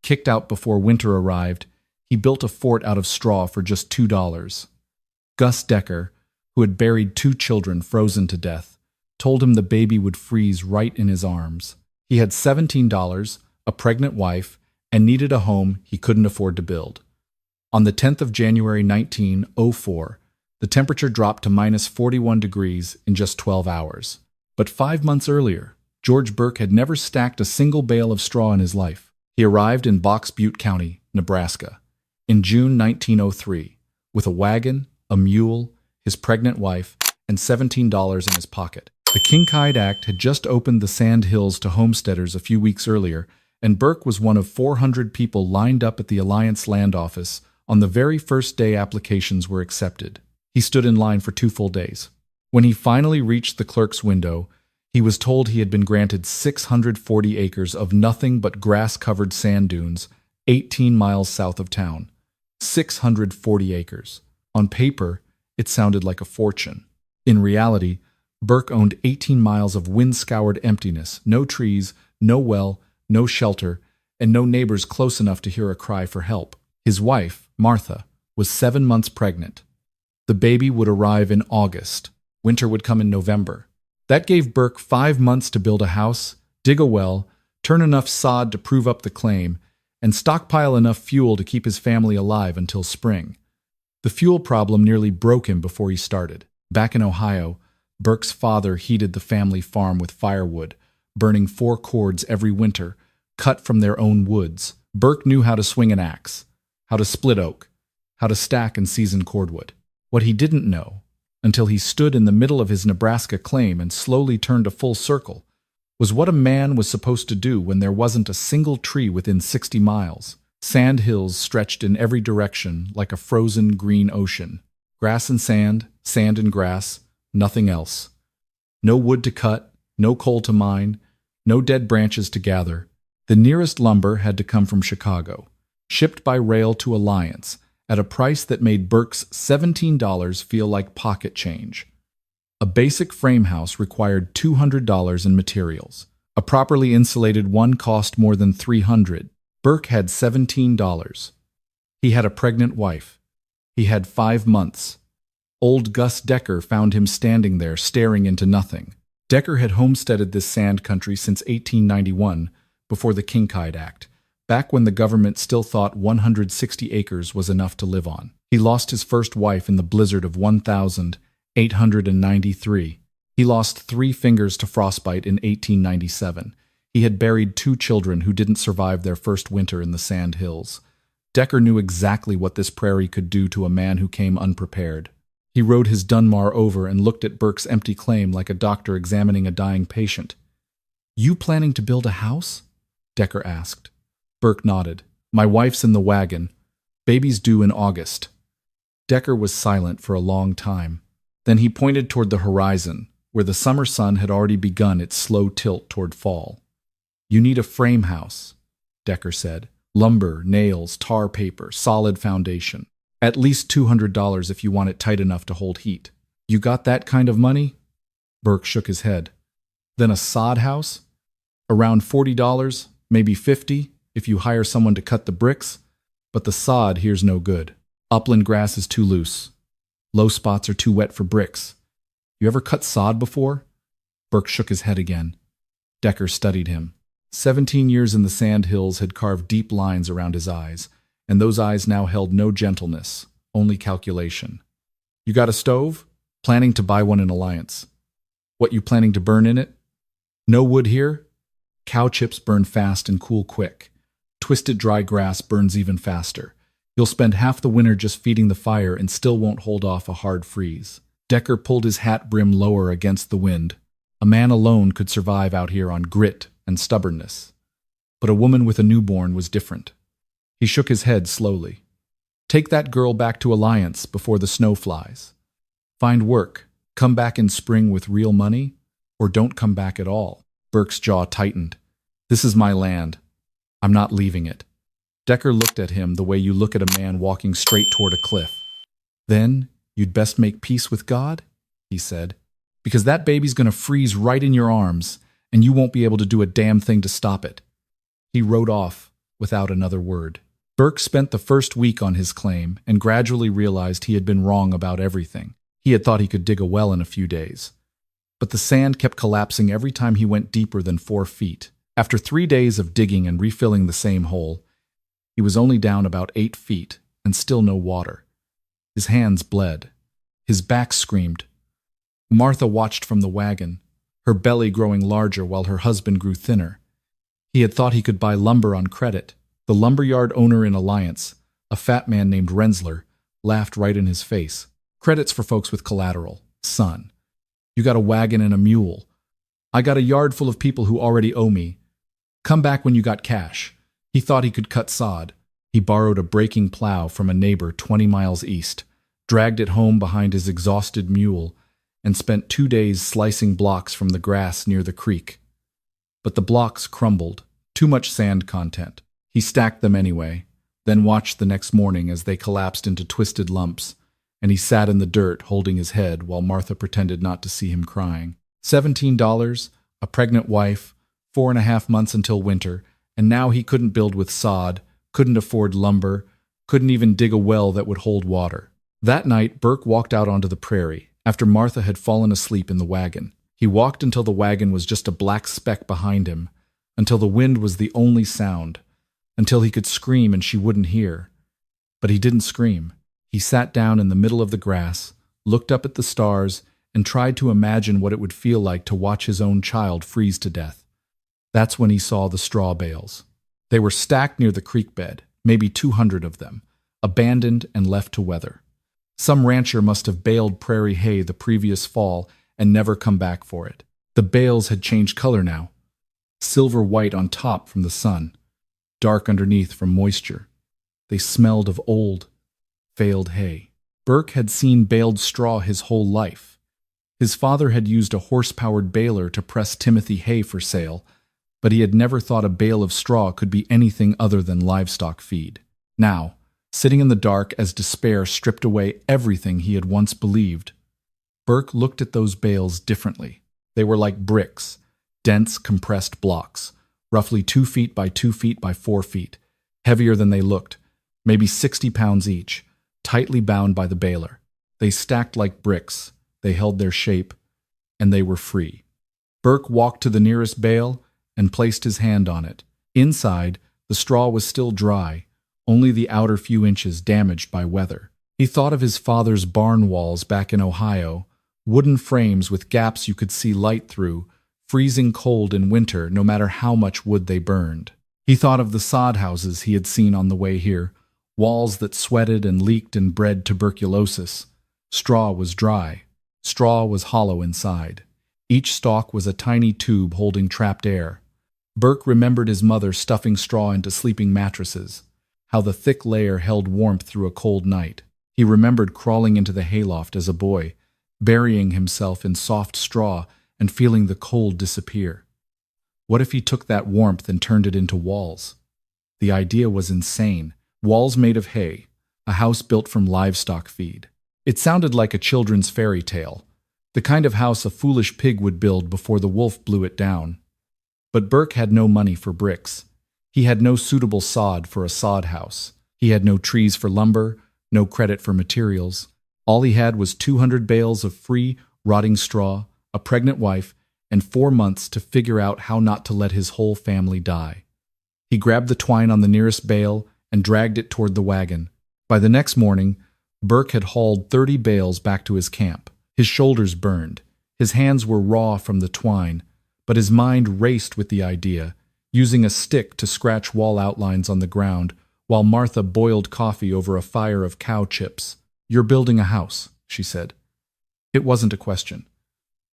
Kicked out before winter arrived, he built a fort out of straw for just $2. Gus Decker, who had buried 2 children frozen to death, told him the baby would freeze right in his arms. He had $17, a pregnant wife, and needed a home he couldn't afford to build. On the 10th of January 1904, the temperature dropped to minus 41 degrees in just 12 hours. But 5 months earlier, George Burke had never stacked a single bale of straw in his life. He arrived in Box Butte County, Nebraska, in June 1903, with a wagon, a mule, his pregnant wife, and $17 in his pocket. The Kincaid Act had just opened the sand hills to homesteaders a few weeks earlier, and Burke was one of 400 people lined up at the Alliance Land Office on the very first day applications were accepted. He stood in line for 2 full days. When he finally reached the clerk's window, he was told he had been granted 640 acres of nothing but grass-covered sand dunes 18 miles south of town. 640 acres. On paper, it sounded like a fortune. In reality, Burke owned 18 miles of wind-scoured emptiness, no trees, no well, no shelter, and no neighbors close enough to hear a cry for help. His wife, Martha, was 7 months pregnant. The baby would arrive in August. Winter would come in November. That gave Burke 5 months to build a house, dig a well, turn enough sod to prove up the claim, and stockpile enough fuel to keep his family alive until spring. The fuel problem nearly broke him before he started. Back in Ohio, Burke's father heated the family farm with firewood, burning 4 cords every winter, cut from their own woods. Burke knew how to swing an axe, how to split oak, how to stack and season cordwood. What he didn't know, until he stood in the middle of his Nebraska claim and slowly turned a full circle, was what a man was supposed to do when there wasn't a single tree within 60 miles. Sand hills stretched in every direction like a frozen green ocean. Grass and sand and grass, nothing else. No wood to cut, no coal to mine, no dead branches to gather. The nearest lumber had to come from Chicago, shipped by rail to Alliance, at a price that made Burke's $17 feel like pocket change. A basic frame house required $200 in materials. A properly insulated one cost more than $300. Burke had $17. He had a pregnant wife. He had 5 months. Old Gus Decker found him standing there staring into nothing. Decker had homesteaded this sand country since 1891, before the Kincaid Act, back when the government still thought 160 acres was enough to live on. He lost his first wife in the blizzard of 1893. He lost 3 fingers to frostbite in 1897. He had buried 2 children who didn't survive their first winter in the sand hills. Decker knew exactly what this prairie could do to a man who came unprepared. He rode his Dunmar over and looked at Burke's empty claim like a doctor examining a dying patient. "You planning to build a house?" Decker asked. Burke nodded. "My wife's in the wagon. Baby's due in August." Decker was silent for a long time. Then he pointed toward the horizon, where the summer sun had already begun its slow tilt toward fall. "You need a frame house," Decker said. "Lumber, nails, tar paper, solid foundation. At least $200 if you want it tight enough to hold heat. You got that kind of money?" Burke shook his head. "Then a sod house? Around $40, maybe $50. If you hire someone to cut the bricks, but the sod here's no good. Upland grass is too loose. Low spots are too wet for bricks. You ever cut sod before?" Burke shook his head again. Decker studied him. 17 years in the sand hills had carved deep lines around his eyes, and those eyes now held no gentleness, only calculation. "You got a stove? Planning to buy one in Alliance. What you planning to burn in it? No wood here? Cow chips burn fast and cool quick. Twisted dry grass burns even faster. You'll spend half the winter just feeding the fire and still won't hold off a hard freeze." Decker pulled his hat brim lower against the wind. A man alone could survive out here on grit and stubbornness. But a woman with a newborn was different. He shook his head slowly. "Take that girl back to Alliance before the snow flies. Find work, come back in spring with real money, or don't come back at all." Burke's jaw tightened. "This is my land. I'm not leaving it." Decker looked at him the way you look at a man walking straight toward a cliff. "Then you'd best make peace with God," he said, "because that baby's going to freeze right in your arms, and you won't be able to do a damn thing to stop it." He rode off, without another word. Burke spent the first week on his claim and gradually realized he had been wrong about everything. He had thought he could dig a well in a few days. But the sand kept collapsing every time he went deeper than 4 feet. After 3 days of digging and refilling the same hole, he was only down about 8 feet and still no water. His hands bled. His back screamed. Martha watched from the wagon, her belly growing larger while her husband grew thinner. He had thought he could buy lumber on credit. The lumberyard owner in Alliance, a fat man named Rensler, laughed right in his face. Credit's for folks with collateral. Son, you got a wagon and a mule. I got a yard full of people who already owe me. Come back when you got cash. He thought he could cut sod. He borrowed a breaking plow from a neighbor 20 miles east, dragged it home behind his exhausted mule, and spent 2 days slicing blocks from the grass near the creek. But the blocks crumbled. Too much sand content. He stacked them anyway, then watched the next morning as they collapsed into twisted lumps, and he sat in the dirt holding his head while Martha pretended not to see him crying. $17, a pregnant wife, 4.5 months until winter, and now he couldn't build with sod, couldn't afford lumber, couldn't even dig a well that would hold water. That night, Burke walked out onto the prairie, after Martha had fallen asleep in the wagon. He walked until the wagon was just a black speck behind him, until the wind was the only sound, until he could scream and she wouldn't hear. But he didn't scream. He sat down in the middle of the grass, looked up at the stars, and tried to imagine what it would feel like to watch his own child freeze to death. That's when he saw the straw bales. They were stacked near the creek bed, maybe 200 of them, abandoned and left to weather. Some rancher must have baled prairie hay the previous fall and never come back for it. The bales had changed color now, silver white on top from the sun, dark underneath from moisture. They smelled of old, failed hay. Burke had seen baled straw his whole life. His father had used a horse-powered baler to press Timothy hay for sale, but he had never thought a bale of straw could be anything other than livestock feed. Now, sitting in the dark as despair stripped away everything he had once believed, Burke looked at those bales differently. They were like bricks, dense, compressed blocks, roughly 2 feet by 2 feet by 4 feet, heavier than they looked, maybe 60 pounds each, tightly bound by the baler. They stacked like bricks, they held their shape, and they were free. Burke walked to the nearest bale and placed his hand on it. Inside, the straw was still dry, only the outer few inches damaged by weather. He thought of his father's barn walls back in Ohio, wooden frames with gaps you could see light through, freezing cold in winter no matter how much wood they burned. He thought of the sod houses he had seen on the way here, walls that sweated and leaked and bred tuberculosis. Straw was dry. Straw was hollow inside. Each stalk was a tiny tube holding trapped air. Burke remembered his mother stuffing straw into sleeping mattresses, how the thick layer held warmth through a cold night. He remembered crawling into the hayloft as a boy, burying himself in soft straw and feeling the cold disappear. What if he took that warmth and turned it into walls? The idea was insane. Walls made of hay, a house built from livestock feed. It sounded like a children's fairy tale, the kind of house a foolish pig would build before the wolf blew it down. But Burke had no money for bricks. He had no suitable sod for a sod house. He had no trees for lumber, no credit for materials. All he had was 200 bales of free, rotting straw, a pregnant wife, and 4 months to figure out how not to let his whole family die. He grabbed the twine on the nearest bale and dragged it toward the wagon. By the next morning, Burke had hauled 30 bales back to his camp. His shoulders burned. His hands were raw from the twine, but his mind raced with the idea, using a stick to scratch wall outlines on the ground while Martha boiled coffee over a fire of cow chips. "You're building a house," she said. It wasn't a question.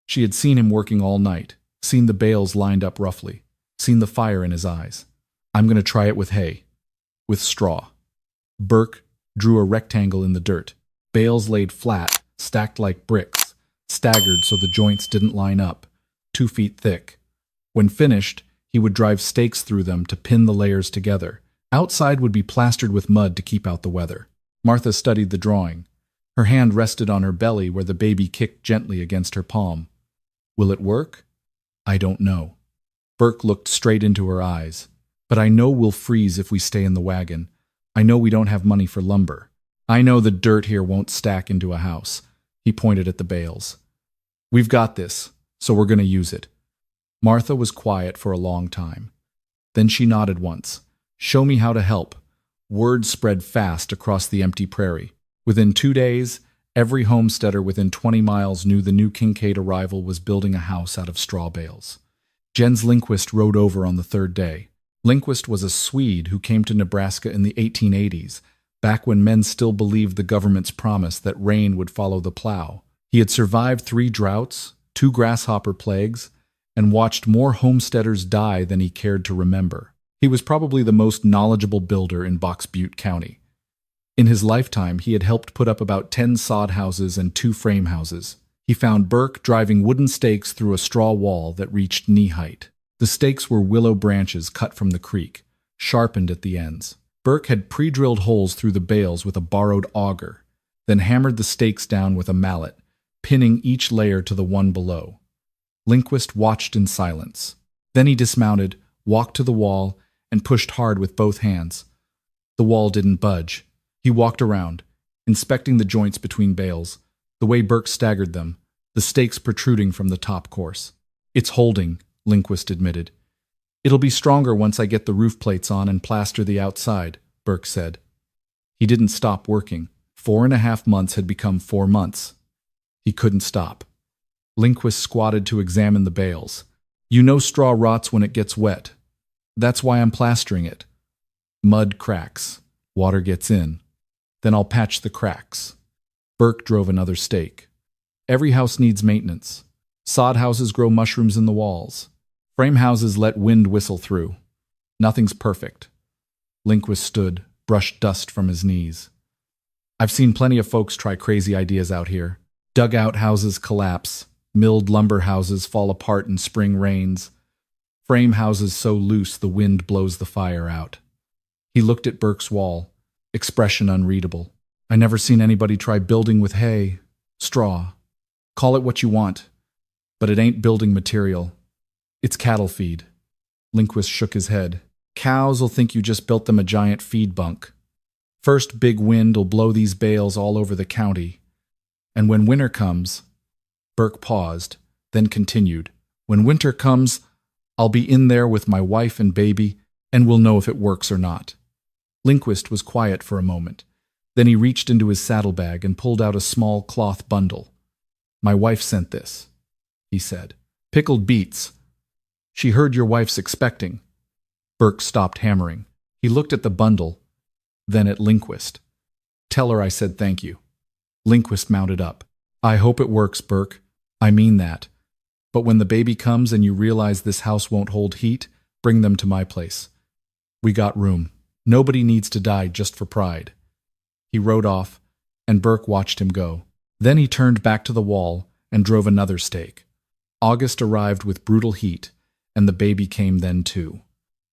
She had seen him working all night, seen the bales lined up roughly, seen the fire in his eyes. "I'm going to try it with hay. With straw." Burke drew a rectangle in the dirt. Bales laid flat, stacked like bricks, staggered so the joints didn't line up, 2 feet thick. When finished, he would drive stakes through them to pin the layers together. Outside would be plastered with mud to keep out the weather. Martha studied the drawing. Her hand rested on her belly where the baby kicked gently against her palm. "Will it work?" "I don't know." Burke looked straight into her eyes. But I know we'll freeze if we stay in the wagon. I know we don't have money for lumber. I know the dirt here won't stack into a house." He pointed at the bales. "We've got this, so we're going to use it." Martha was quiet for a long time. Then she nodded once. "Show me how to help." Word spread fast across the empty prairie. Within 2 days, every homesteader within 20 miles knew the new Kincaid arrival was building a house out of straw bales. Jens Lindquist rode over on the 3rd day. Lindquist was a Swede who came to Nebraska in the 1880s, back when men still believed the government's promise that rain would follow the plow. He had survived 3 droughts, 2 grasshopper plagues, and watched more homesteaders die than he cared to remember. He was probably the most knowledgeable builder in Box Butte County. In his lifetime, he had helped put up about 10 sod houses and 2 frame houses. He found Burke driving wooden stakes through a straw wall that reached knee height. The stakes were willow branches cut from the creek, sharpened at the ends. Burke had pre-drilled holes through the bales with a borrowed auger, then hammered the stakes down with a mallet, pinning each layer to the one below. Lindquist watched in silence. Then he dismounted, walked to the wall, and pushed hard with both hands. The wall didn't budge. He walked around, inspecting the joints between bales, the way Burke staggered them, the stakes protruding from the top course. "It's holding," Lindquist admitted. "It'll be stronger once I get the roof plates on and plaster the outside," Burke said. He didn't stop working. 4.5 months had become 4 months. He couldn't stop. Lindquist squatted to examine the bales. "You know straw rots when it gets wet. That's why I'm plastering it. Mud cracks. Water gets in. Then I'll patch the cracks." Burke drove another stake. "Every house needs maintenance. Sod houses grow mushrooms in the walls. Frame houses let wind whistle through. Nothing's perfect." Lindquist stood, brushed dust from his knees. "I've seen plenty of folks try crazy ideas out here. Dugout houses collapse. Milled lumber houses fall apart in spring rains. Frame houses so loose the wind blows the fire out." He looked at Burke's wall, expression unreadable. "I never seen anybody try building with hay, straw. Call it what you want, but it ain't building material. It's cattle feed." Lindquist shook his head. "Cows'll think you just built them a giant feed bunk. First big wind'll blow these bales all over the county. And when winter comes—" Burke paused, then continued, "When winter comes, I'll be in there with my wife and baby, and we'll know if it works or not." Lindquist was quiet for a moment. Then he reached into his saddlebag and pulled out a small cloth bundle. "My wife sent this," he said. "Pickled beets. She heard your wife's expecting." Burke stopped hammering. He looked at the bundle, then at Lindquist. "Tell her I said thank you." Lindquist mounted up. "I hope it works, Burke. I mean that. But when the baby comes and you realize this house won't hold heat, bring them to my place. We got room. Nobody needs to die just for pride." He rode off, and Burke watched him go. Then he turned back to the wall and drove another stake. August arrived with brutal heat, and the baby came then too.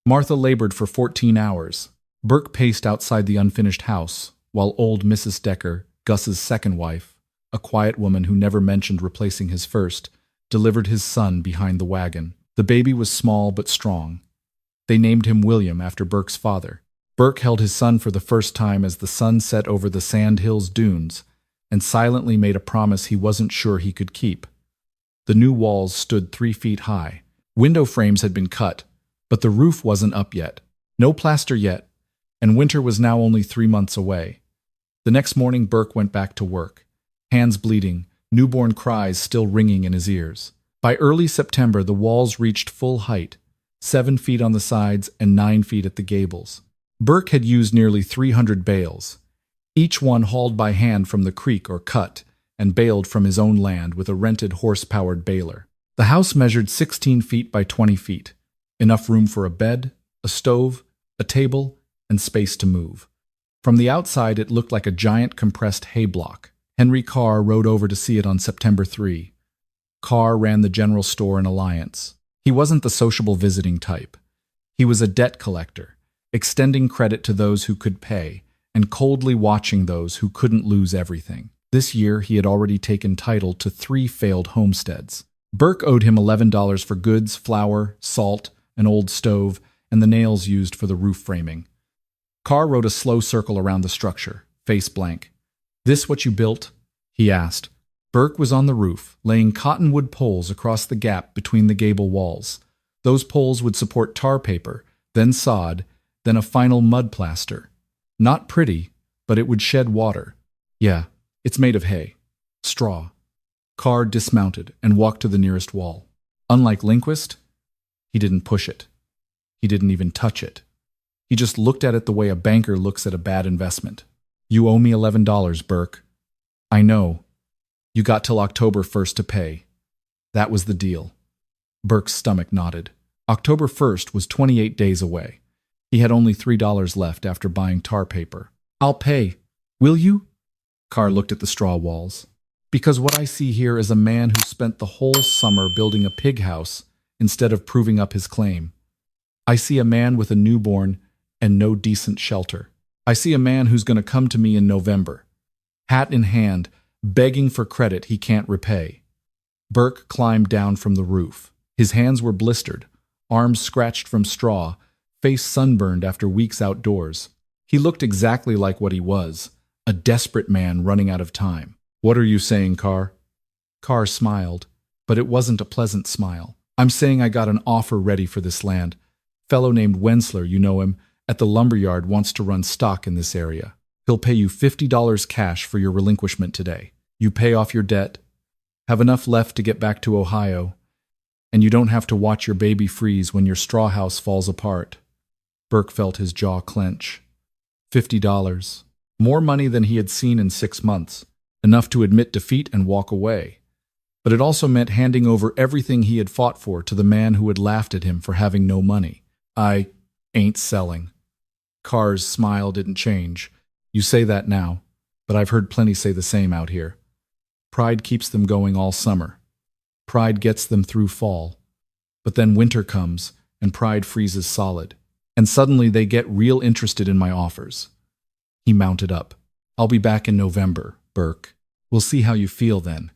Martha labored for 14 hours. Burke paced outside the unfinished house, while old Mrs. Decker, Gus's second wife, a quiet woman who never mentioned replacing his first, delivered his son behind the wagon. The baby was small but strong. They named him William after Burke's father. Burke held his son for the first time as the sun set over the Sand Hills dunes, and silently made a promise he wasn't sure he could keep. The new walls stood 3 feet high. Window frames had been cut, but the roof wasn't up yet. No plaster yet, and winter was now only 3 months away. The next morning Burke went back to work, hands bleeding, newborn cries still ringing in his ears. By early September, the walls reached full height, 7 feet on the sides and 9 feet at the gables. Burke had used nearly 300 bales, each one hauled by hand from the creek or cut and baled from his own land with a rented horse-powered baler. The house measured 16 feet by 20 feet, enough room for a bed, a stove, a table, and space to move. From the outside, it looked like a giant compressed hay block. Henry Carr rode over to see it on September 3. Carr ran the general store in Alliance. He wasn't the sociable visiting type. He was a debt collector, extending credit to those who could pay, and coldly watching those who couldn't lose everything. This year, he had already taken title to 3 failed homesteads. Burke owed him $11 for goods, flour, salt, an old stove, and the nails used for the roof framing. Carr rode a slow circle around the structure, face blank. "This what you built?" he asked. Burke was on the roof, laying cottonwood poles across the gap between the gable walls. Those poles would support tar paper, then sod, then a final mud plaster. Not pretty, but it would shed water. "Yeah, it's made of hay. Straw." Carr dismounted and walked to the nearest wall. Unlike Lindquist, he didn't push it. He didn't even touch it. He just looked at it the way a banker looks at a bad investment. "You owe me $11, Burke." "I know. You got till October 1st to pay." That was the deal. Burke's stomach nodded. October 1st was 28 days away. He had only $3 left after buying tar paper. "I'll pay. Will you?" Carr looked at the straw walls. "Because what I see here is a man who spent the whole summer building a pig house instead of proving up his claim. I see a man with a newborn and no decent shelter. I see a man who's going to come to me in November, hat in hand, begging for credit he can't repay." Burke climbed down from the roof. His hands were blistered, arms scratched from straw, face sunburned after weeks outdoors. He looked exactly like what he was, a desperate man running out of time. "What are you saying, Carr?" Carr smiled, but it wasn't a pleasant smile. "I'm saying I got an offer ready for this land. Fellow named Wensler, you know him, at the lumberyard wants to run stock in this area. He'll pay you $50 cash for your relinquishment today. You pay off your debt, have enough left to get back to Ohio, and you don't have to watch your baby freeze when your straw house falls apart." Burke felt his jaw clench. $50. More money than he had seen in 6 months. Enough to admit defeat and walk away. But it also meant handing over everything he had fought for to the man who had laughed at him for having no money. "I ain't selling." Carr's smile didn't change. "You say that now, but I've heard plenty say the same out here. Pride keeps them going all summer. Pride gets them through fall. But then winter comes, and pride freezes solid. And suddenly they get real interested in my offers." He mounted up. "I'll be back in November, Burke. We'll see how you feel then."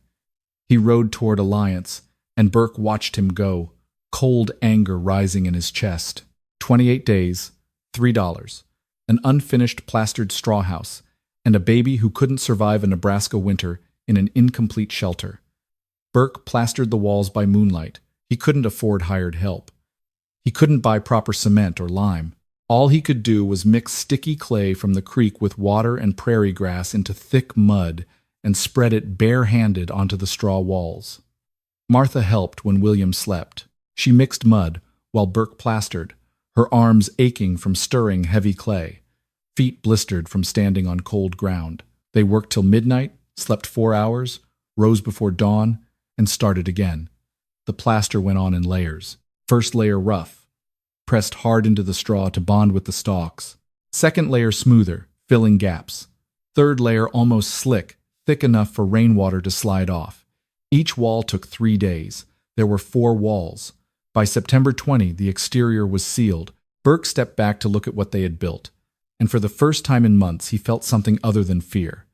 He rode toward Alliance, and Burke watched him go, cold anger rising in his chest. 28 days, $3, an unfinished plastered straw house, and a baby who couldn't survive a Nebraska winter in an incomplete shelter. Burke plastered the walls by moonlight. He couldn't afford hired help. He couldn't buy proper cement or lime. All he could do was mix sticky clay from the creek with water and prairie grass into thick mud and spread it bare-handed onto the straw walls. Martha helped when William slept. She mixed mud while Burke plastered, her arms aching from stirring heavy clay, feet blistered from standing on cold ground. They worked till midnight, slept 4 hours, rose before dawn, and started again. The plaster went on in layers. First layer rough, pressed hard into the straw to bond with the stalks. Second layer smoother, filling gaps. Third layer almost slick, thick enough for rainwater to slide off. Each wall took 3 days. There were 4 walls. By September 20, the exterior was sealed. Burke stepped back to look at what they had built, and for the first time in months he felt something other than fear.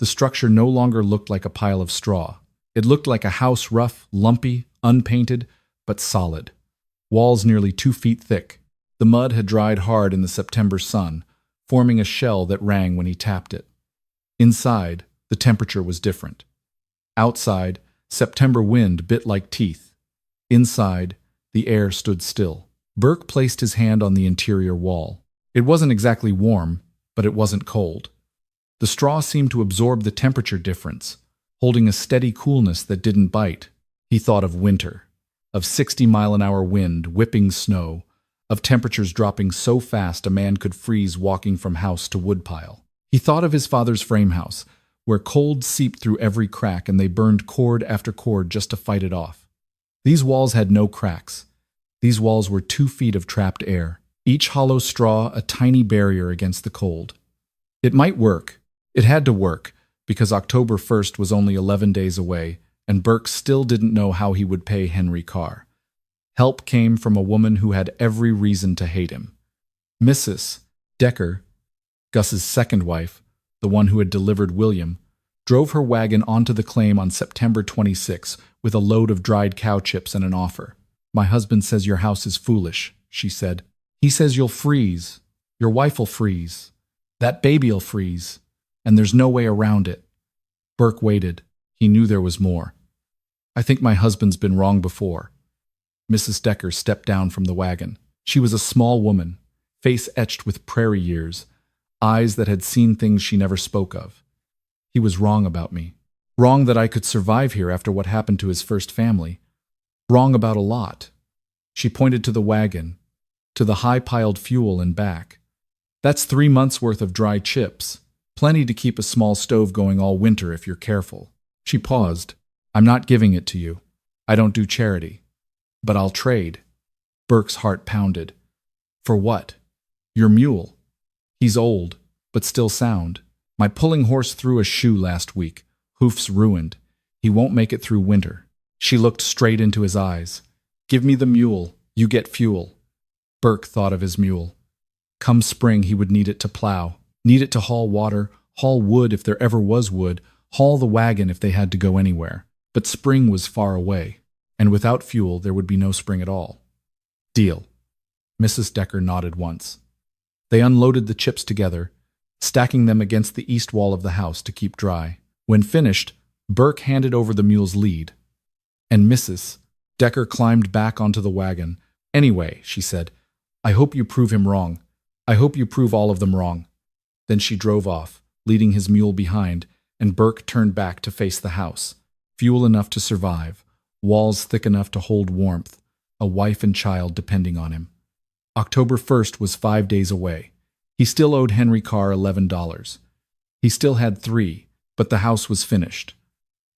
The structure no longer looked like a pile of straw. It looked like a house, rough, lumpy, unpainted, but solid. Walls nearly 2 feet thick. The mud had dried hard in the September sun, forming a shell that rang when he tapped it. Inside, the temperature was different. Outside, September wind bit like teeth. Inside, the air stood still. Burke placed his hand on the interior wall. It wasn't exactly warm, but it wasn't cold. The straw seemed to absorb the temperature difference, holding a steady coolness that didn't bite. He thought of winter, of 60-mile-an-hour wind, whipping snow, of temperatures dropping so fast a man could freeze walking from house to woodpile. He thought of his father's frame house, where cold seeped through every crack and they burned cord after cord just to fight it off. These walls had no cracks. These walls were 2 feet of trapped air, each hollow straw a tiny barrier against the cold. It might work. It had to work, because October 1st was only 11 days away, and Burke still didn't know how he would pay Henry Carr. Help came from a woman who had every reason to hate him. Mrs. Decker, Gus's second wife, the one who had delivered William, drove her wagon onto the claim on September 26 with a load of dried cow chips and an offer. "My husband says your house is foolish," she said. He says you'll freeze. Your wife'll freeze. That baby'll freeze. And there's no way around it. Burke waited. He knew there was more. I think my husband's been wrong before. Mrs. Decker stepped down from the wagon. She was a small woman, face etched with prairie years, eyes that had seen things she never spoke of. He was wrong about me. Wrong that I could survive here after what happened to his first family. Wrong about a lot. She pointed to the wagon, to the high-piled fuel in back. That's 3 months' worth of dry chips. Plenty to keep a small stove going all winter if you're careful. She paused. I'm not giving it to you. I don't do charity. But I'll trade. Burke's heart pounded. For what? Your mule. He's old, but still sound. My pulling horse threw a shoe last week. Hoofs ruined. He won't make it through winter. She looked straight into his eyes. Give me the mule. You get fuel. Burke thought of his mule. Come spring, he would need it to plow. Need it to haul water, haul wood if there ever was wood, haul the wagon if they had to go anywhere. But spring was far away, and without fuel there would be no spring at all. Deal. Mrs. Decker nodded once. They unloaded the chips together, stacking them against the east wall of the house to keep dry. When finished, Burke handed over the mule's lead. And Mrs. Decker climbed back onto the wagon. Anyway, she said, I hope you prove him wrong. I hope you prove all of them wrong. Then she drove off, leading his mule behind, and Burke turned back to face the house. Fuel enough to survive, walls thick enough to hold warmth, a wife and child depending on him. October 1st was 5 days away. He still owed Henry Carr $11. He still had 3, but the house was finished.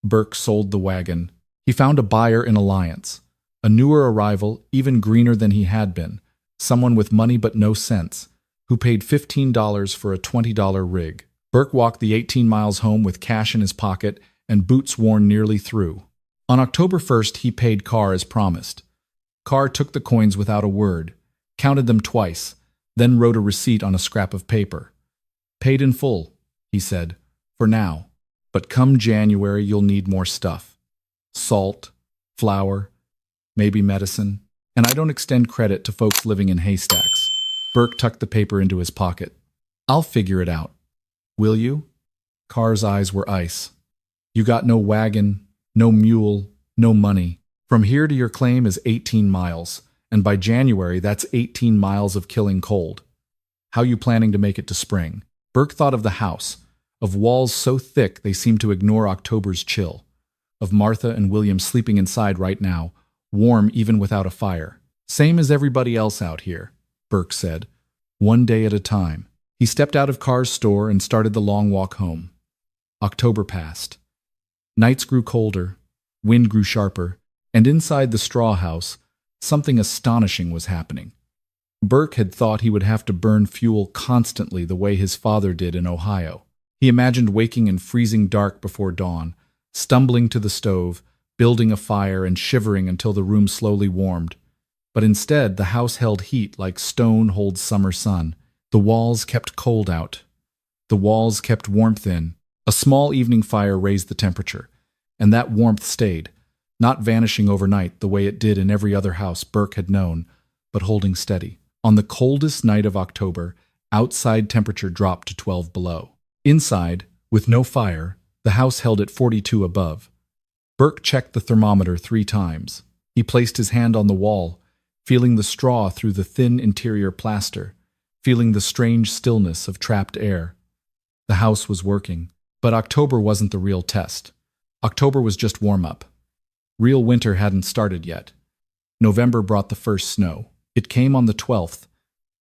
Burke sold the wagon. He found a buyer in Alliance, a newer arrival, even greener than he had been, someone with money but no sense, who paid $15 for a $20 rig. Burke walked the 18 miles home with cash in his pocket and boots worn nearly through. On October 1st, he paid Carr as promised. Carr took the coins without a word, counted them twice, then wrote a receipt on a scrap of paper. Paid in full, he said, for now. But come January, you'll need more stuff. Salt, flour, maybe medicine. And I don't extend credit to folks living in haystacks. Burke tucked the paper into his pocket. I'll figure it out. Will you? Carr's eyes were ice. You got no wagon, no mule, no money. From here to your claim is 18 miles, and by January that's 18 miles of killing cold. How you planning to make it to spring? Burke thought of the house, of walls so thick they seemed to ignore October's chill, of Martha and William sleeping inside right now, warm even without a fire. Same as everybody else out here, Burke said, one day at a time. He stepped out of Carr's store and started the long walk home. October passed. Nights grew colder, wind grew sharper, and inside the straw house, something astonishing was happening. Burke had thought he would have to burn fuel constantly the way his father did in Ohio. He imagined waking in freezing dark before dawn, stumbling to the stove, building a fire and shivering until the room slowly warmed. But instead, the house held heat like stone holds summer sun. The walls kept cold out. The walls kept warmth in. A small evening fire raised the temperature, and that warmth stayed, not vanishing overnight the way it did in every other house Burke had known, but holding steady. On the coldest night of October, outside temperature dropped to 12 below. Inside, with no fire, the house held at 42 above. Burke checked the thermometer 3 times. He placed his hand on the wall, feeling the straw through the thin interior plaster, feeling the strange stillness of trapped air. The house was working, but October wasn't the real test. October was just warm-up. Real winter hadn't started yet. November brought the first snow. It came on the 12th,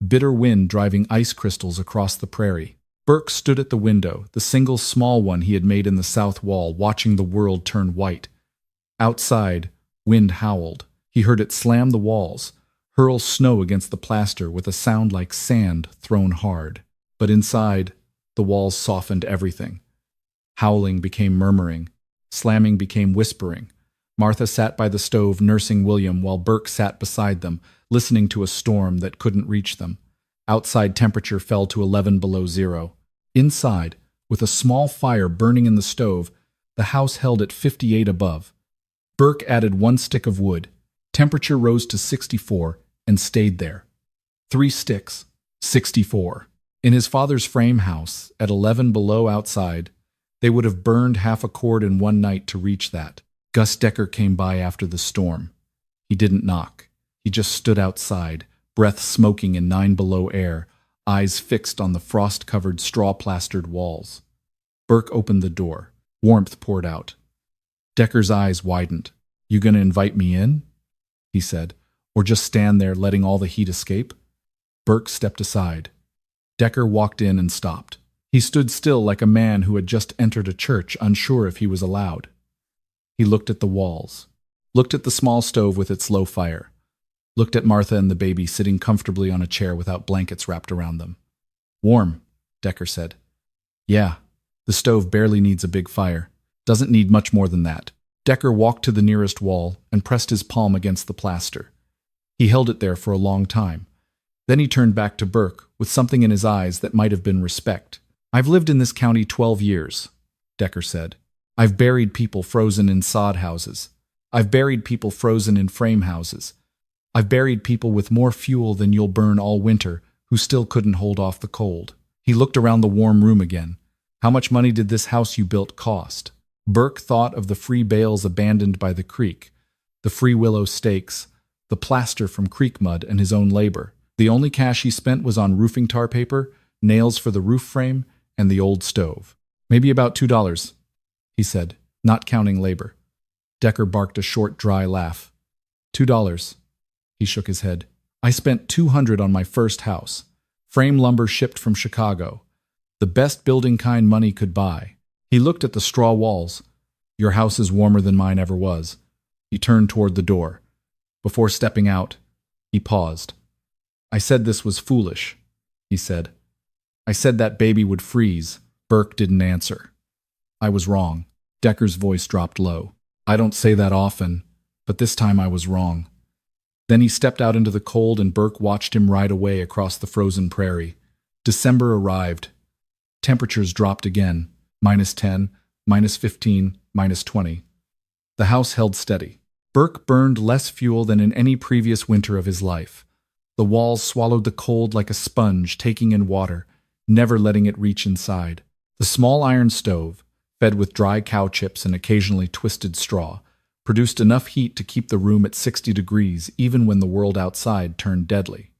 bitter wind driving ice crystals across the prairie. Burke stood at the window, the single small one he had made in the south wall, watching the world turn white. Outside, wind howled. He heard it slam the walls, hurl snow against the plaster with a sound like sand thrown hard. But inside, the walls softened everything. Howling became murmuring. Slamming became whispering. Martha sat by the stove nursing William while Burke sat beside them, listening to a storm that couldn't reach them. Outside temperature fell to 11 below zero. Inside, with a small fire burning in the stove, the house held at 58 above. Burke added 1 stick of wood. Temperature rose to 64 and stayed there. 3 sticks, 64. In his father's frame house, at 11 below outside, they would have burned half a cord in one night to reach that. Gus Decker came by after the storm. He didn't knock. He just stood outside, breath smoking in 9 below air, eyes fixed on the frost-covered, straw-plastered walls. Burke opened the door. Warmth poured out. Decker's eyes widened. "You gonna invite me in?" he said, "or just stand there letting all the heat escape?" Burke stepped aside. Decker walked in and stopped. He stood still like a man who had just entered a church, unsure if he was allowed. He looked at the walls, looked at the small stove with its low fire, looked at Martha and the baby sitting comfortably on a chair without blankets wrapped around them. "Warm," Decker said. "Yeah, the stove barely needs a big fire. Doesn't need much more than that." Decker walked to the nearest wall and pressed his palm against the plaster. He held it there for a long time. Then he turned back to Burke with something in his eyes that might have been respect. "I've lived in this county 12 years, Decker said. "I've buried people frozen in sod houses. I've buried people frozen in frame houses. I've buried people with more fuel than you'll burn all winter who still couldn't hold off the cold." He looked around the warm room again. "How much money did this house you built cost?" Burke thought of the free bales abandoned by the creek, the free willow stakes, the plaster from creek mud, and his own labor. The only cash he spent was on roofing tar paper, nails for the roof frame, and the old stove. "Maybe about $2, he said, "not counting labor." Decker barked a short, dry laugh. $2. He shook his head. "I spent $200 on my first house. Frame lumber shipped from Chicago. The best building kind money could buy." He looked at the straw walls. "Your house is warmer than mine ever was." He turned toward the door. Before stepping out, he paused. "I said this was foolish," he said. "I said that baby would freeze." Burke didn't answer. "I was wrong." Decker's voice dropped low. "I don't say that often, but this time I was wrong." Then he stepped out into the cold and Burke watched him ride away across the frozen prairie. December arrived. Temperatures dropped again. -10, -15, -20. The house held steady. Burke burned less fuel than in any previous winter of his life. The walls swallowed the cold like a sponge, taking in water, never letting it reach inside. The small iron stove, fed with dry cow chips and occasionally twisted straw, produced enough heat to keep the room at 60 degrees even when the world outside turned deadly.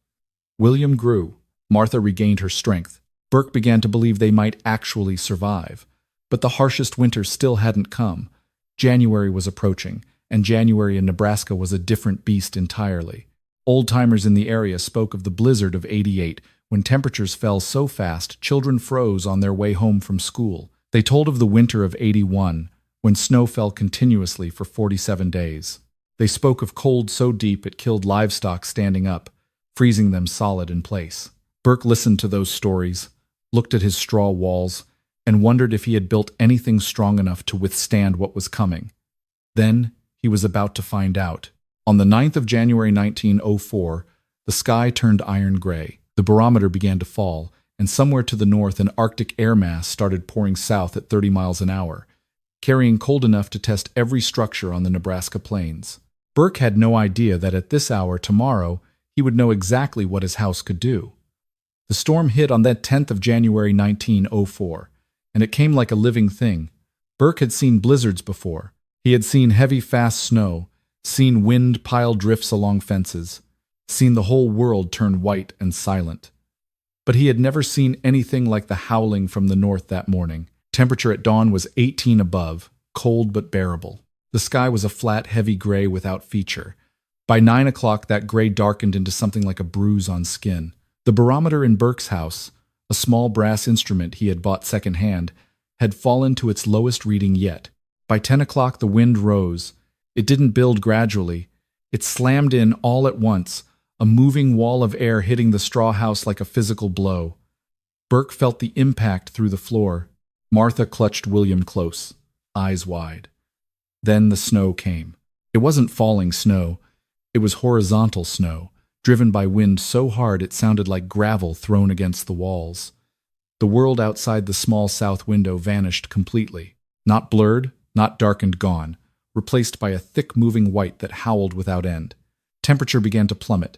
William grew. Martha regained her strength. Burke began to believe they might actually survive. But the harshest winter still hadn't come. January was approaching, and January in Nebraska was a different beast entirely. Old-timers in the area spoke of the blizzard of '88, when temperatures fell so fast children froze on their way home from school. They told of the winter of '81, when snow fell continuously for 47 days. They spoke of cold so deep it killed livestock standing up, freezing them solid in place. Burke listened to those stories, looked at his straw walls, and wondered if he had built anything strong enough to withstand what was coming. Then he was about to find out. On the 9th of January 1904, the sky turned iron gray. The barometer began to fall, and somewhere to the north an Arctic air mass started pouring south at 30 miles an hour, carrying cold enough to test every structure on the Nebraska plains. Burke had no idea that at this hour tomorrow he would know exactly what his house could do. The storm hit on that 10th of January 1904, and it came like a living thing. Burke had seen blizzards before. He had seen heavy, fast snow, seen wind pile drifts along fences, seen the whole world turn white and silent. But he had never seen anything like the howling from the north that morning. Temperature at dawn was 18 above, cold but bearable. The sky was a flat, heavy gray without feature. By 9 o'clock, that gray darkened into something like a bruise on skin. The barometer in Burke's house, a small brass instrument he had bought second-hand, had fallen to its lowest reading yet. By 10 o'clock the wind rose. It didn't build gradually. It slammed in all at once, a moving wall of air hitting the straw house like a physical blow. Burke felt the impact through the floor. Martha clutched William close, eyes wide. Then the snow came. It wasn't falling snow. It was horizontal snow, driven by wind so hard it sounded like gravel thrown against the walls. The world outside the small south window vanished completely. Not blurred, not darkened, gone, replaced by a thick moving white that howled without end. Temperature began to plummet.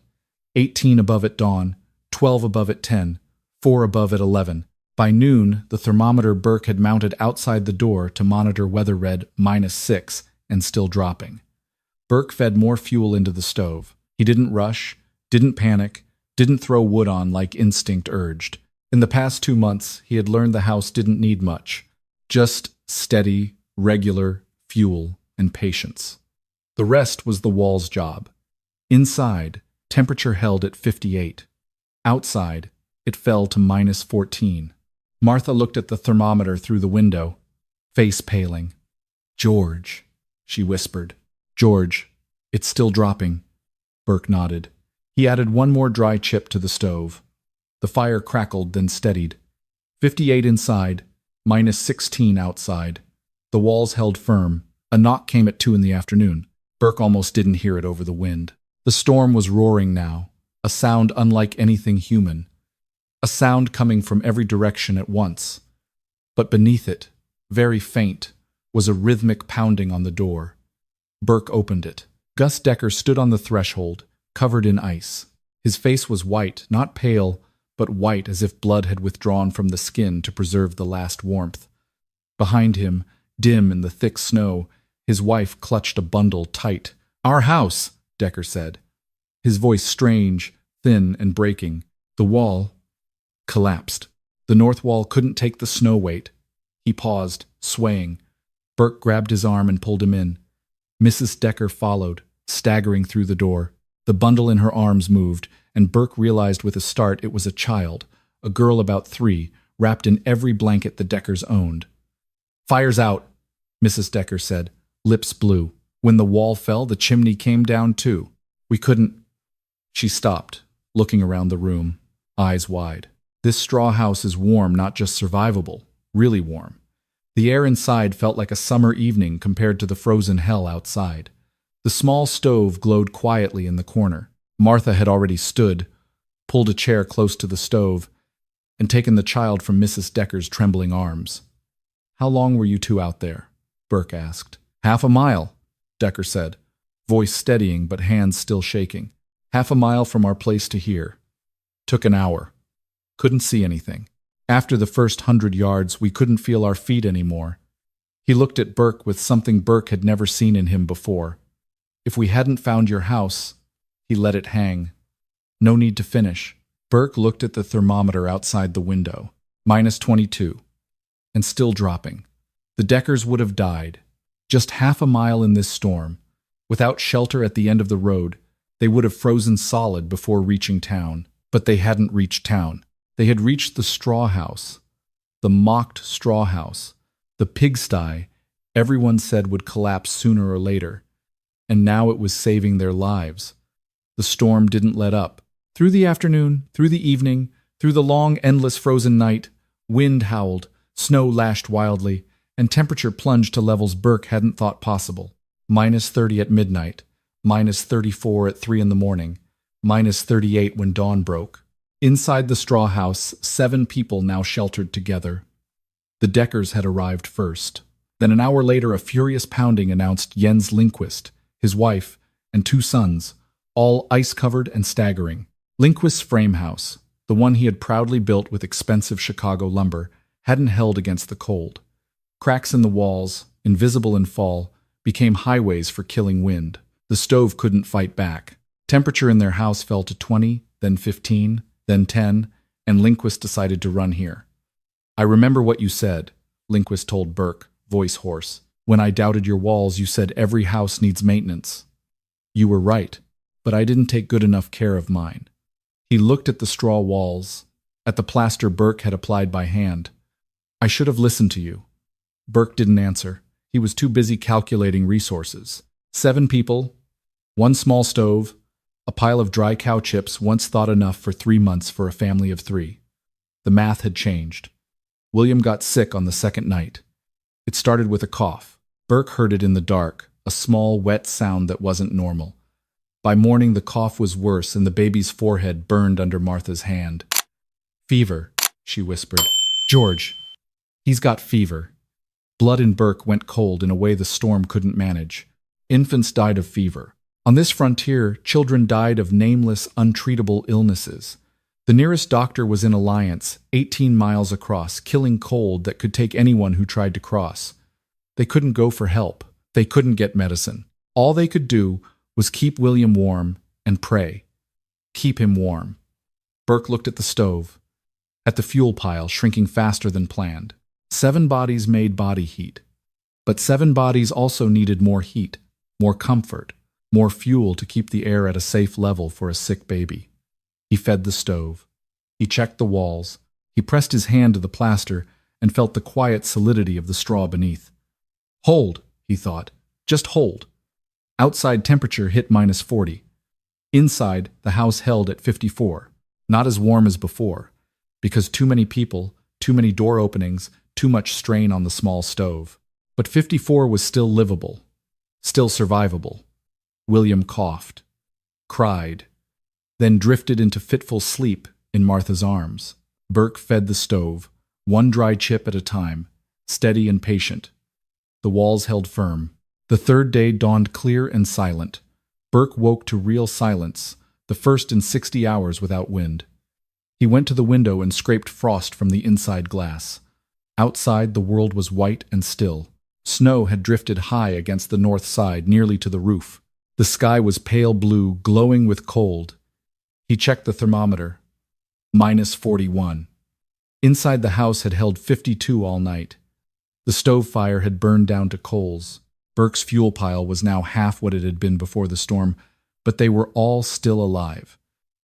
18 above at dawn, 12 above at 10, 4 above at 11. By noon, the thermometer Burke had mounted outside the door to monitor weather read -6 and still dropping. Burke fed more fuel into the stove. He didn't rush, didn't panic, didn't throw wood on like instinct urged. In the past 2 months, he had learned the house didn't need much. Just steady, regular fuel and patience. The rest was the wall's job. Inside, temperature held at 58. Outside, it fell to -14. Martha looked at the thermometer through the window, face paling. "George," she whispered. "George, it's still dropping." Burke nodded. He added one more dry chip to the stove. The fire crackled, then steadied. 58 inside, -16 outside. The walls held firm. A knock came at 2 in the afternoon. Burke almost didn't hear it over the wind. The storm was roaring now, a sound unlike anything human. A sound coming from every direction at once. But beneath it, very faint, was a rhythmic pounding on the door. Burke opened it. Gus Decker stood on the threshold, covered in ice. His face was white, not pale, but white as if blood had withdrawn from the skin to preserve the last warmth. Behind him, dim in the thick snow, his wife clutched a bundle tight. "Our house," Decker said. His voice strange, thin, and breaking. The wall collapsed. The north wall couldn't take the snow weight. He paused, swaying. Burke grabbed his arm and pulled him in. Mrs. Decker followed, staggering through the door. The bundle in her arms moved, and Burke realized with a start it was a child, a girl about 3, wrapped in every blanket the Deckers owned. "Fire's out," Mrs. Decker said, lips blue. "When the wall fell, the chimney came down too. We couldn't—" She stopped, looking around the room, eyes wide. This straw house is warm, not just survivable, really warm. The air inside felt like a summer evening compared to the frozen hell outside. The small stove glowed quietly in the corner. Martha had already stood, pulled a chair close to the stove, and taken the child from Mrs. Decker's trembling arms. "How long were you two out there?" Burke asked. "Half a mile," Decker said, voice steadying but hands still shaking. "Half a mile from our place to here. Took an hour. Couldn't see anything. After the first 100 yards, we couldn't feel our feet anymore." He looked at Burke with something Burke had never seen in him before. "If we hadn't found your house—" He let it hang. No need to finish. Burke looked at the thermometer outside the window. -22. And still dropping. The Deckers would have died. Just half a mile in this storm. Without shelter at the end of the road, they would have frozen solid before reaching town. But they hadn't reached town. They had reached the straw house. The mocked straw house. The pigsty everyone said would collapse sooner or later. And now it was saving their lives. The storm didn't let up. Through the afternoon, through the evening, through the long, endless frozen night, wind howled, snow lashed wildly, and temperature plunged to levels Burke hadn't thought possible. -30 at midnight, -34 at 3 in the morning, -38 when dawn broke. Inside the straw house, 7 people now sheltered together. The Deckers had arrived first. Then an hour later, a furious pounding announced Jens Lindquist, his wife, and 2 sons, all ice-covered and staggering. Lindquist's frame house, the one he had proudly built with expensive Chicago lumber, hadn't held against the cold. Cracks in the walls, invisible in fall, became highways for killing wind. The stove couldn't fight back. Temperature in their house fell to 20, then 15, then 10, and Lindquist decided to run here. "I remember what you said," Lindquist told Burke, voice hoarse. "When I doubted your walls, you said every house needs maintenance. You were right, but I didn't take good enough care of mine." He looked at the straw walls, at the plaster Burke had applied by hand. "I should have listened to you." Burke didn't answer. He was too busy calculating resources. 7 people, 1 small stove, a pile of dry cow chips once thought enough for 3 months for a family of 3. The math had changed. William got sick on the second night. It started with a cough. Burke heard it in the dark, a small, wet sound that wasn't normal. By morning, the cough was worse and the baby's forehead burned under Martha's hand. "Fever," she whispered. "George, he's got fever." Blood in Burke went cold in a way the storm couldn't manage. Infants died of fever. On this frontier, children died of nameless, untreatable illnesses. The nearest doctor was in Alliance, 18 miles across, killing cold that could take anyone who tried to cross. They couldn't go for help. They couldn't get medicine. All they could do was keep William warm and pray. Keep him warm. Burke looked at the stove, at the fuel pile shrinking faster than planned. 7 bodies made body heat. But 7 bodies also needed more heat, more comfort, more fuel to keep the air at a safe level for a sick baby. He fed the stove. He checked the walls. He pressed his hand to the plaster and felt the quiet solidity of the straw beneath. Hold, he thought. Just hold. Outside temperature hit -40. Inside, the house held at 54. Not as warm as before, because too many people, too many door openings, too much strain on the small stove. But 54 was still livable, still survivable. William coughed, cried, then drifted into fitful sleep in Martha's arms. Burke fed the stove, one dry chip at a time, steady and patient. The walls held firm. The third day dawned clear and silent. Burke woke to real silence, the first in 60 hours without wind. He went to the window and scraped frost from the inside glass. Outside, the world was white and still. Snow had drifted high against the north side, nearly to the roof. The sky was pale blue, glowing with cold. He checked the thermometer. -41. Inside the house had held 52 all night. The stove fire had burned down to coals. Burke's fuel pile was now half what it had been before the storm, but they were all still alive.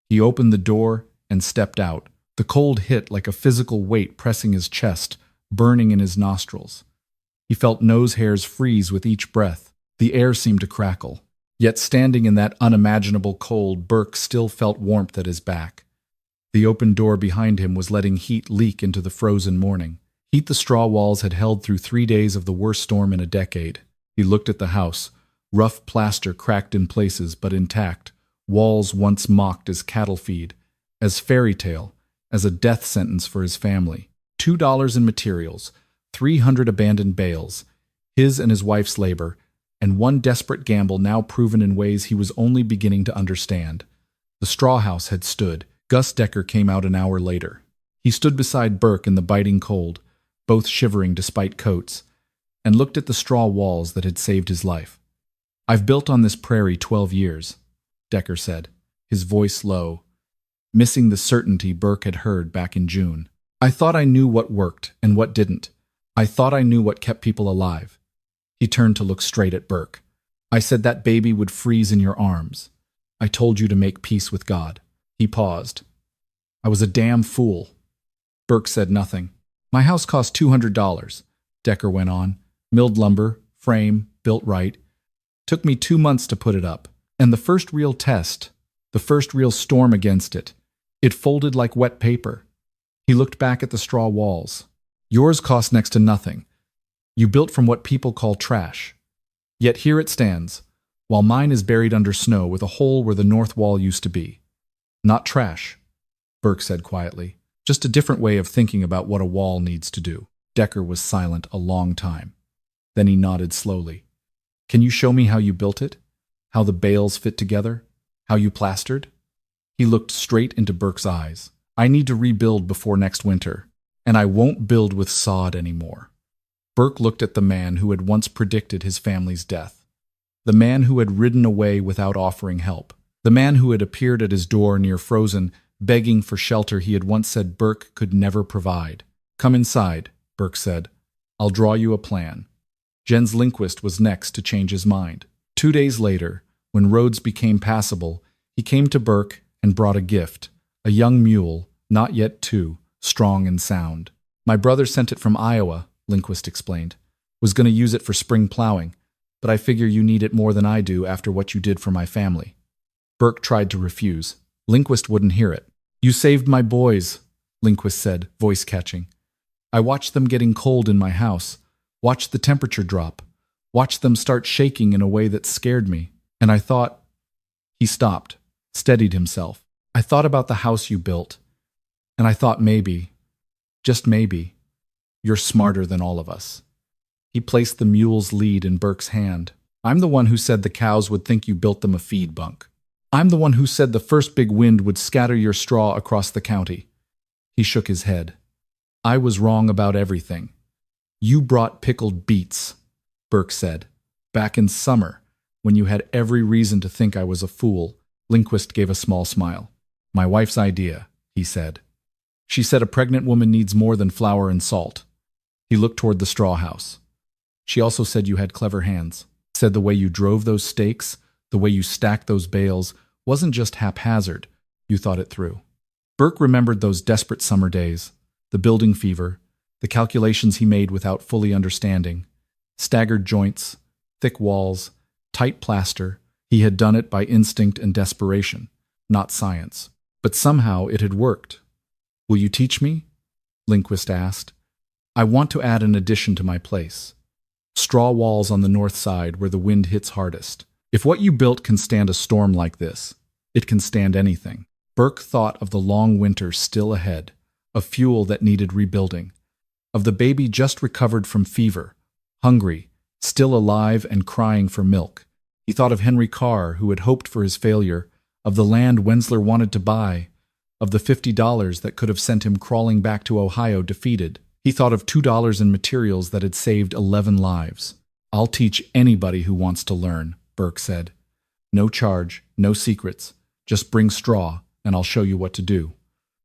He opened the door and stepped out. The cold hit like a physical weight pressing his chest, burning in his nostrils. He felt nose hairs freeze with each breath. The air seemed to crackle. Yet standing in that unimaginable cold, Burke still felt warmth at his back. The open door behind him was letting heat leak into the frozen morning. Heat the straw walls had held through 3 days of the worst storm in a decade. He looked at the house. Rough plaster cracked in places, but intact. Walls once mocked as cattle feed, as fairy tale, as a death sentence for his family. $2 in materials, 300 abandoned bales, his and his wife's labor, and one desperate gamble now proven in ways he was only beginning to understand. The straw house had stood. Gus Decker came out an hour later. He stood beside Burke in the biting cold, both shivering despite coats, and looked at the straw walls that had saved his life. "I've built on this prairie 12 years, Decker said, his voice low, missing the certainty Burke had heard back in June. "I thought I knew what worked and what didn't. I thought I knew what kept people alive." He turned to look straight at Burke. "I said that baby would freeze in your arms. I told you to make peace with God." He paused. "I was a damn fool." Burke said nothing. "My house cost $200, Decker went on. "Milled lumber, frame, built right. Took me 2 months to put it up. And the first real test, the first real storm against it, it folded like wet paper." He looked back at the straw walls. "Yours cost next to nothing. You built from what people call trash. Yet here it stands, while mine is buried under snow with a hole where the north wall used to be. Not trash," Burke said quietly. "Just a different way of thinking about what a wall needs to do." Decker was silent a long time. Then he nodded slowly. "Can you show me how you built it? How the bales fit together? How you plastered?" He looked straight into Burke's eyes. "I need to rebuild before next winter, and I won't build with sod anymore." Burke looked at the man who had once predicted his family's death. The man who had ridden away without offering help. The man who had appeared at his door near frozen, begging for shelter he had once said Burke could never provide. "Come inside," Burke said. "I'll draw you a plan." Jens Lindquist was next to change his mind. 2 days later, when roads became passable, he came to Burke and brought a gift, a young mule, not yet 2, strong and sound. "My brother sent it from Iowa," Lindquist explained. "Was going to use it for spring plowing, but I figure you need it more than I do after what you did for my family." Burke tried to refuse. Lindquist wouldn't hear it. "You saved my boys," Lindquist said, voice catching. "I watched them getting cold in my house, watched the temperature drop, watched them start shaking in a way that scared me, and I thought—" He stopped, steadied himself. "I thought about the house you built, and I thought maybe, just maybe, you're smarter than all of us." He placed the mule's lead in Burke's hand. I'm the one who said the cows would think you built them a feed bunk. I'm the one who said the first big wind would scatter your straw across the county." He shook his head. "I was wrong about everything. You brought pickled beets," Burke said. "Back in summer, when you had every reason to think I was a fool." Lindquist gave a small smile. "My wife's idea," he said. "She said a pregnant woman needs more than flour and salt." He looked toward the straw house. "She also said you had clever hands. Said the way you drove those stakes, the way you stacked those bales, wasn't just haphazard. You thought it through." Burke remembered those desperate summer days, the building fever, the calculations he made without fully understanding. Staggered joints, thick walls, tight plaster. He had done it by instinct and desperation, not science. But somehow it had worked. "Will you teach me?" Lindquist asked. "I want to add an addition to my place. Straw walls on the north side where the wind hits hardest. If what you built can stand a storm like this, it can stand anything." Burke thought of the long winter still ahead, of fuel that needed rebuilding, of the baby just recovered from fever, hungry, still alive and crying for milk. He thought of Henry Carr, who had hoped for his failure, of the land Wenzler wanted to buy, of the $50 that could have sent him crawling back to Ohio defeated. He thought of $2 in materials that had saved 11 lives. "I'll teach anybody who wants to learn," Burke said. "No charge, no secrets. Just bring straw, and I'll show you what to do."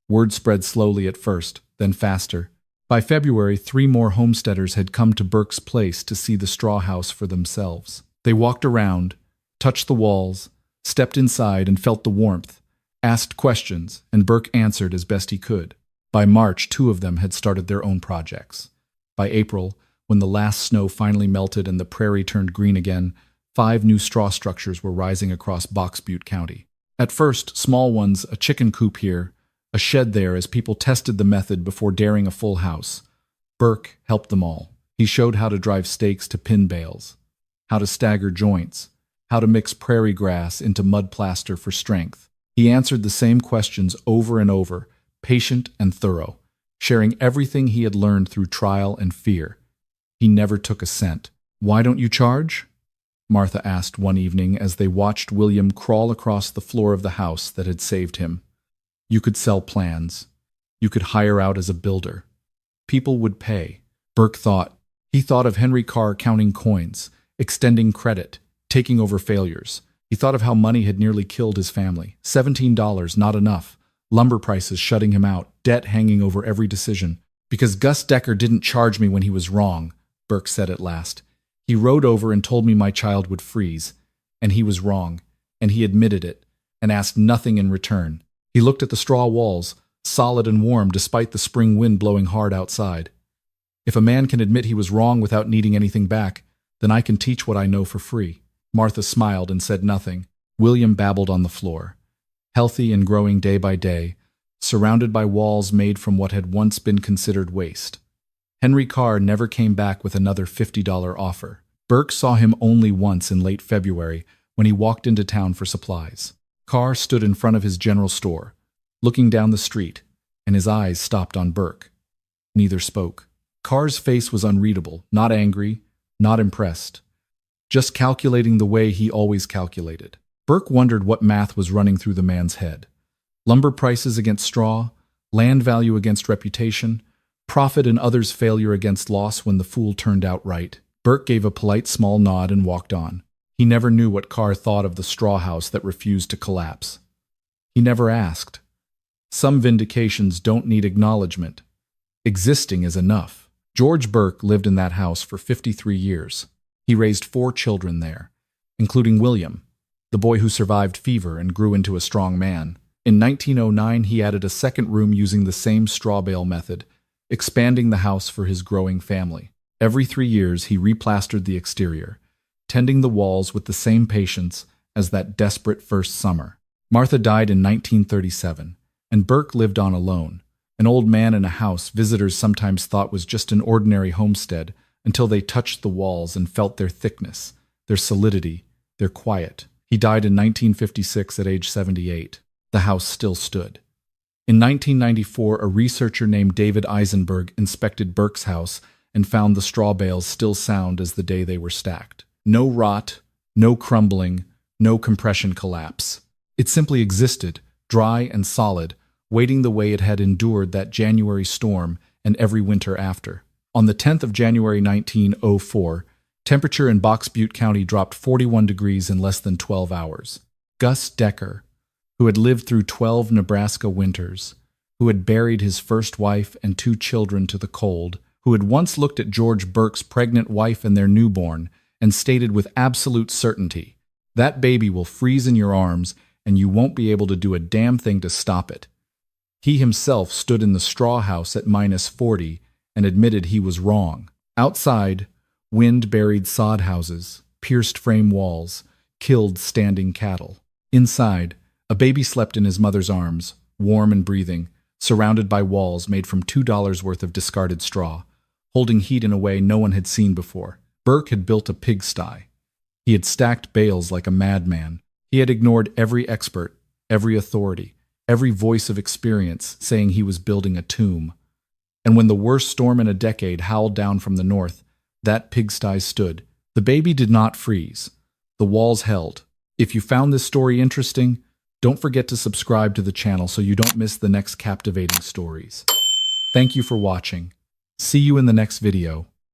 Word spread slowly at first, then faster. By February, 3 more homesteaders had come to Burke's place to see the straw house for themselves. They walked around, touched the walls, stepped inside and felt the warmth, asked questions, and Burke answered as best he could. By March, 2 of them had started their own projects. By April, when the last snow finally melted and the prairie turned green again, 5 new straw structures were rising across Box Butte County. At first, small ones, a chicken coop here, a shed there, as people tested the method before daring a full house. Burke helped them all. He showed how to drive stakes to pin bales, how to stagger joints, how to mix prairie grass into mud plaster for strength. He answered the same questions over and over, patient and thorough, sharing everything he had learned through trial and fear. He never took a cent. "Why don't you charge?" Martha asked one evening as they watched William crawl across the floor of the house that had saved him. "You could sell plans. You could hire out as a builder. People would pay." Burke thought. He thought of Henry Carr counting coins, extending credit, taking over failures. He thought of how money had nearly killed his family. $17, not enough. Lumber prices shutting him out, debt hanging over every decision. "Because Gus Decker didn't charge me when he was wrong," Burke said at last. "He rode over and told me my child would freeze. And he was wrong. And he admitted it, and asked nothing in return." He looked at the straw walls, solid and warm despite the spring wind blowing hard outside. "If a man can admit he was wrong without needing anything back, then I can teach what I know for free." Martha smiled and said nothing. William babbled on the floor. Healthy and growing day by day, surrounded by walls made from what had once been considered waste. Henry Carr never came back with another $50 offer. Burke saw him only once in late February when he walked into town for supplies. Carr stood in front of his general store, looking down the street, and his eyes stopped on Burke. Neither spoke. Carr's face was unreadable, not angry, not impressed, just calculating the way he always calculated. Burke wondered what math was running through the man's head. Lumber prices against straw, land value against reputation, profit and others' failure against loss when the fool turned out right. Burke gave a polite small nod and walked on. He never knew what Carr thought of the straw house that refused to collapse. He never asked. Some vindications don't need acknowledgement. Existing is enough. George Burke lived in that house for 53 years. He raised 4 children there, including William, the boy who survived fever and grew into a strong man. In 1909, he added a second room using the same straw bale method, expanding the house for his growing family. Every 3 years, he replastered the exterior, tending the walls with the same patience as that desperate first summer. Martha died in 1937, and Burke lived on alone, an old man in a house visitors sometimes thought was just an ordinary homestead until they touched the walls and felt their thickness, their solidity, their quiet. He died in 1956 at age 78. The house still stood. In 1994, a researcher named David Eisenberg inspected Burke's house and found the straw bales still sound as the day they were stacked. No rot, No crumbling, no compression collapse. It simply existed, dry and solid, waiting the way it had endured that January storm and every winter after. On the 10th of January 1904, temperature in Box Butte County dropped 41 degrees in less than 12 hours. Gus Decker, who had lived through 12 Nebraska winters, who had buried his first wife and 2 children to the cold, who had once looked at George Burke's pregnant wife and their newborn and stated with absolute certainty, "That baby will freeze in your arms and you won't be able to do a damn thing to stop it." He himself stood in the straw house at -40 and admitted he was wrong. Outside, wind-buried sod houses, pierced frame walls, killed standing cattle. Inside, a baby slept in his mother's arms, warm and breathing, surrounded by walls made from $2 worth of discarded straw, holding heat in a way no one had seen before. Burke had built a pigsty. He had stacked bales like a madman. He had ignored every expert, every authority, every voice of experience saying he was building a tomb. And when the worst storm in a decade howled down from the north, that pigsty stood. The baby did not freeze. The walls held. If you found this story interesting, don't forget to subscribe to the channel so you don't miss the next captivating stories. Thank you for watching. See you in the next video.